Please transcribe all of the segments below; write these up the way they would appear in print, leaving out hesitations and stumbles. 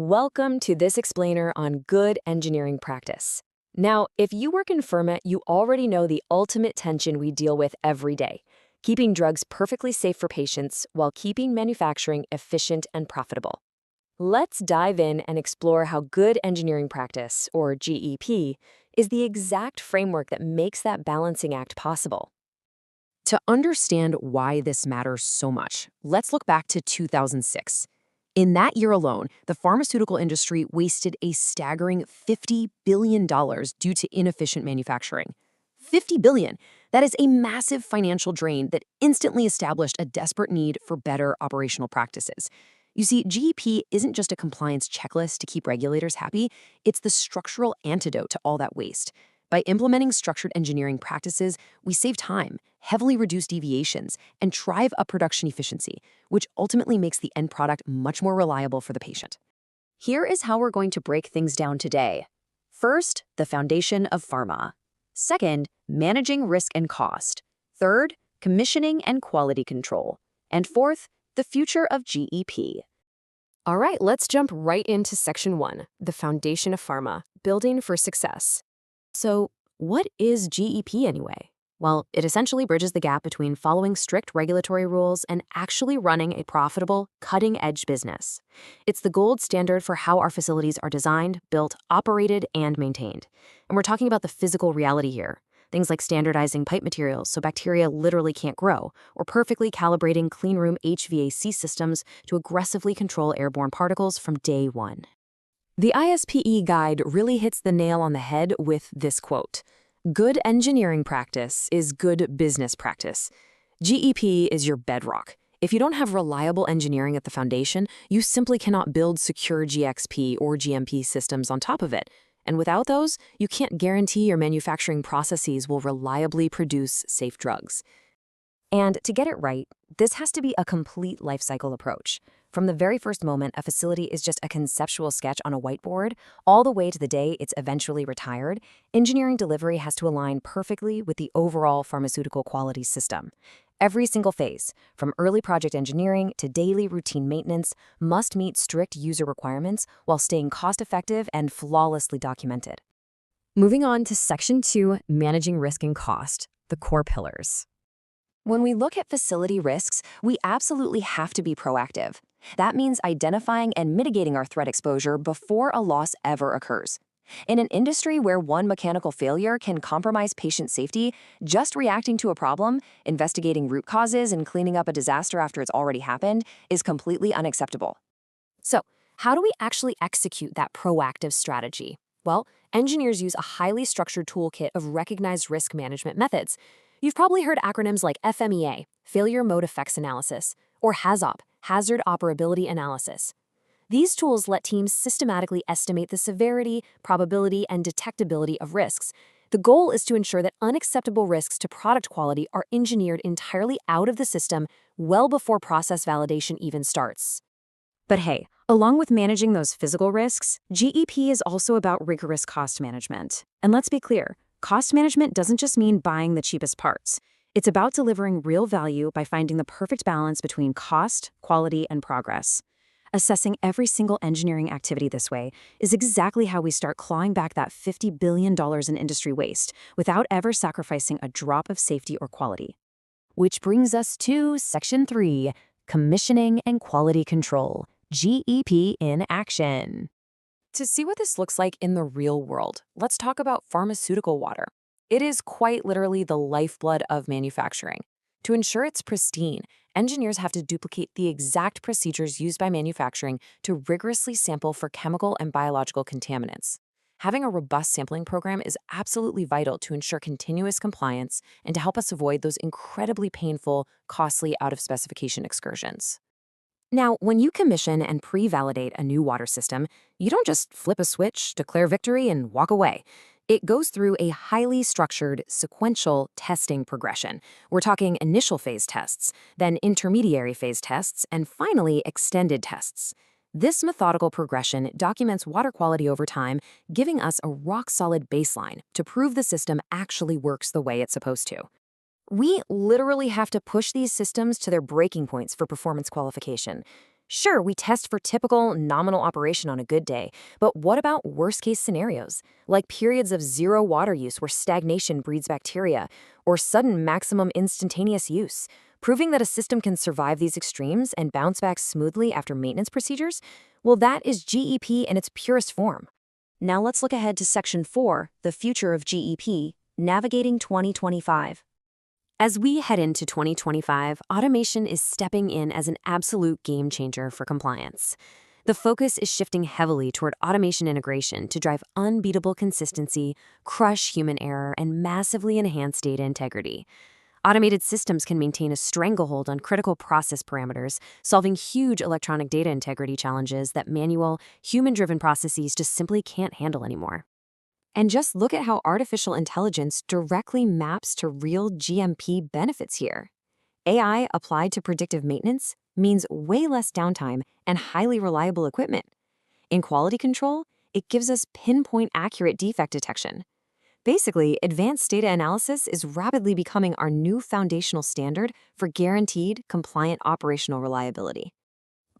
Welcome to this explainer on good engineering practice. Now, if you work in Pharma, you already know the ultimate tension we deal with every day, keeping drugs perfectly safe for patients while keeping manufacturing efficient and profitable. Let's dive in and explore how good engineering practice, or GEP, is the exact framework that makes that balancing act possible. To understand why this matters so much, let's look back to 2006. In that year alone, the pharmaceutical industry wasted a staggering $50 billion due to inefficient manufacturing. $50 billion. That is a massive financial drain that instantly established a desperate need for better operational practices. You see, GEP isn't just a compliance checklist to keep regulators happy, it's the structural antidote to all that waste. By implementing structured engineering practices, we save time, heavily reduce deviations, and drive up production efficiency, which ultimately makes the end product much more reliable for the patient. Here is how we're going to break things down today. First, the foundation of pharma. Second, managing risk and cost. Third, commissioning and quality control. And fourth, the future of GEP. All right, let's jump right into Section 1, the foundation of pharma, building for success. So, what is GEP anyway? Well, it essentially bridges the gap between following strict regulatory rules and actually running a profitable, cutting-edge business. It's the gold standard for how our facilities are designed, built, operated, and maintained. And we're talking about the physical reality here. Things like standardizing pipe materials so bacteria literally can't grow, or perfectly calibrating cleanroom HVAC systems to aggressively control airborne particles from day one. The ISPE guide really hits the nail on the head with this quote: "Good engineering practice is good business practice." GEP is your bedrock. If you don't have reliable engineering at the foundation, you simply cannot build secure GXP or GMP systems on top of it. And without those, you can't guarantee your manufacturing processes will reliably produce safe drugs. And to get it right, this has to be a complete lifecycle approach. From the very first moment a facility is just a conceptual sketch on a whiteboard, all the way to the day it's eventually retired, engineering delivery has to align perfectly with the overall pharmaceutical quality system. Every single phase, from early project engineering to daily routine maintenance, must meet strict user requirements while staying cost-effective and flawlessly documented. Moving on to Section 2, managing risk and cost, the core pillars. When we look at facility risks, we absolutely have to be proactive. That means identifying and mitigating our threat exposure before a loss ever occurs. In an industry where one mechanical failure can compromise patient safety, just reacting to a problem, investigating root causes, and cleaning up a disaster after it's already happened is completely unacceptable. So, how do we actually execute that proactive strategy? Well, engineers use a highly structured toolkit of recognized risk management methods. You've probably heard acronyms like FMEA, Failure Mode Effects Analysis, or HAZOP, Hazard Operability Analysis. These tools let teams systematically estimate the severity, probability, and detectability of risks. The goal is to ensure that unacceptable risks to product quality are engineered entirely out of the system well before process validation even starts. But hey, along with managing those physical risks, GEP is also about rigorous cost management. And let's be clear, cost management doesn't just mean buying the cheapest parts. It's about delivering real value by finding the perfect balance between cost, quality, and progress. Assessing every single engineering activity this way is exactly how we start clawing back that $50 billion in industry waste without ever sacrificing a drop of safety or quality. Which brings us to Section 3, commissioning and quality control, GEP in action. To see what this looks like in the real world, let's talk about pharmaceutical water. It is quite literally the lifeblood of manufacturing. To ensure it's pristine, engineers have to duplicate the exact procedures used by manufacturing to rigorously sample for chemical and biological contaminants. Having a robust sampling program is absolutely vital to ensure continuous compliance and to help us avoid those incredibly painful, costly out-of-specification excursions. Now, when you commission and pre-validate a new water system, you don't just flip a switch, declare victory, and walk away. It goes through a highly structured, sequential testing progression. We're talking initial phase tests, then intermediary phase tests, and finally extended tests. This methodical progression documents water quality over time, giving us a rock-solid baseline to prove the system actually works the way it's supposed to. We literally have to push these systems to their breaking points for performance qualification. Sure, we test for typical nominal operation on a good day, but what about worst-case scenarios, like periods of zero water use where stagnation breeds bacteria, or sudden maximum instantaneous use, proving that a system can survive these extremes and bounce back smoothly after maintenance procedures? Well, that is GEP in its purest form. Now let's look ahead to Section 4, the future of GEP, Navigating 2025. As we head into 2025, automation is stepping in as an absolute game changer for compliance. The focus is shifting heavily toward automation integration to drive unbeatable consistency, crush human error, and massively enhance data integrity. Automated systems can maintain a stranglehold on critical process parameters, solving huge electronic data integrity challenges that manual, human-driven processes just simply can't handle anymore. And just look at how artificial intelligence directly maps to real GMP benefits here. AI applied to predictive maintenance means way less downtime and highly reliable equipment. In quality control, it gives us pinpoint accurate defect detection. Basically, advanced data analysis is rapidly becoming our new foundational standard for guaranteed, compliant operational reliability.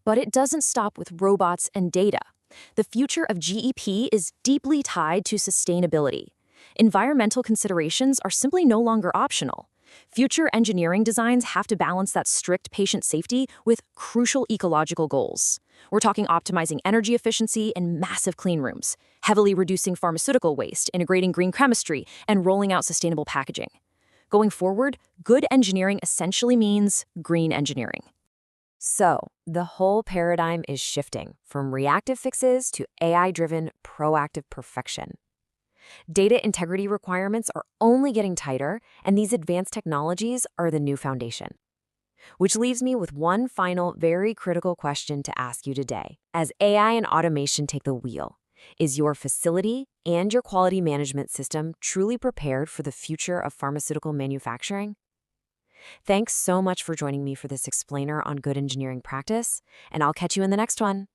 But it doesn't stop with robots and data. The future of GEP is deeply tied to sustainability. Environmental considerations are simply no longer optional. Future engineering designs have to balance that strict patient safety with crucial ecological goals. We're talking optimizing energy efficiency and massive clean rooms, heavily reducing pharmaceutical waste, integrating green chemistry, and rolling out sustainable packaging. Going forward, good engineering essentially means green engineering. So, the whole paradigm is shifting from reactive fixes to AI-driven, proactive perfection. Data integrity requirements are only getting tighter, and these advanced technologies are the new foundation. Which leaves me with one final, very critical question to ask you today. As AI and automation take the wheel, is your facility and your quality management system truly prepared for the future of pharmaceutical manufacturing? Thanks so much for joining me for this explainer on good engineering practice, and I'll catch you in the next one.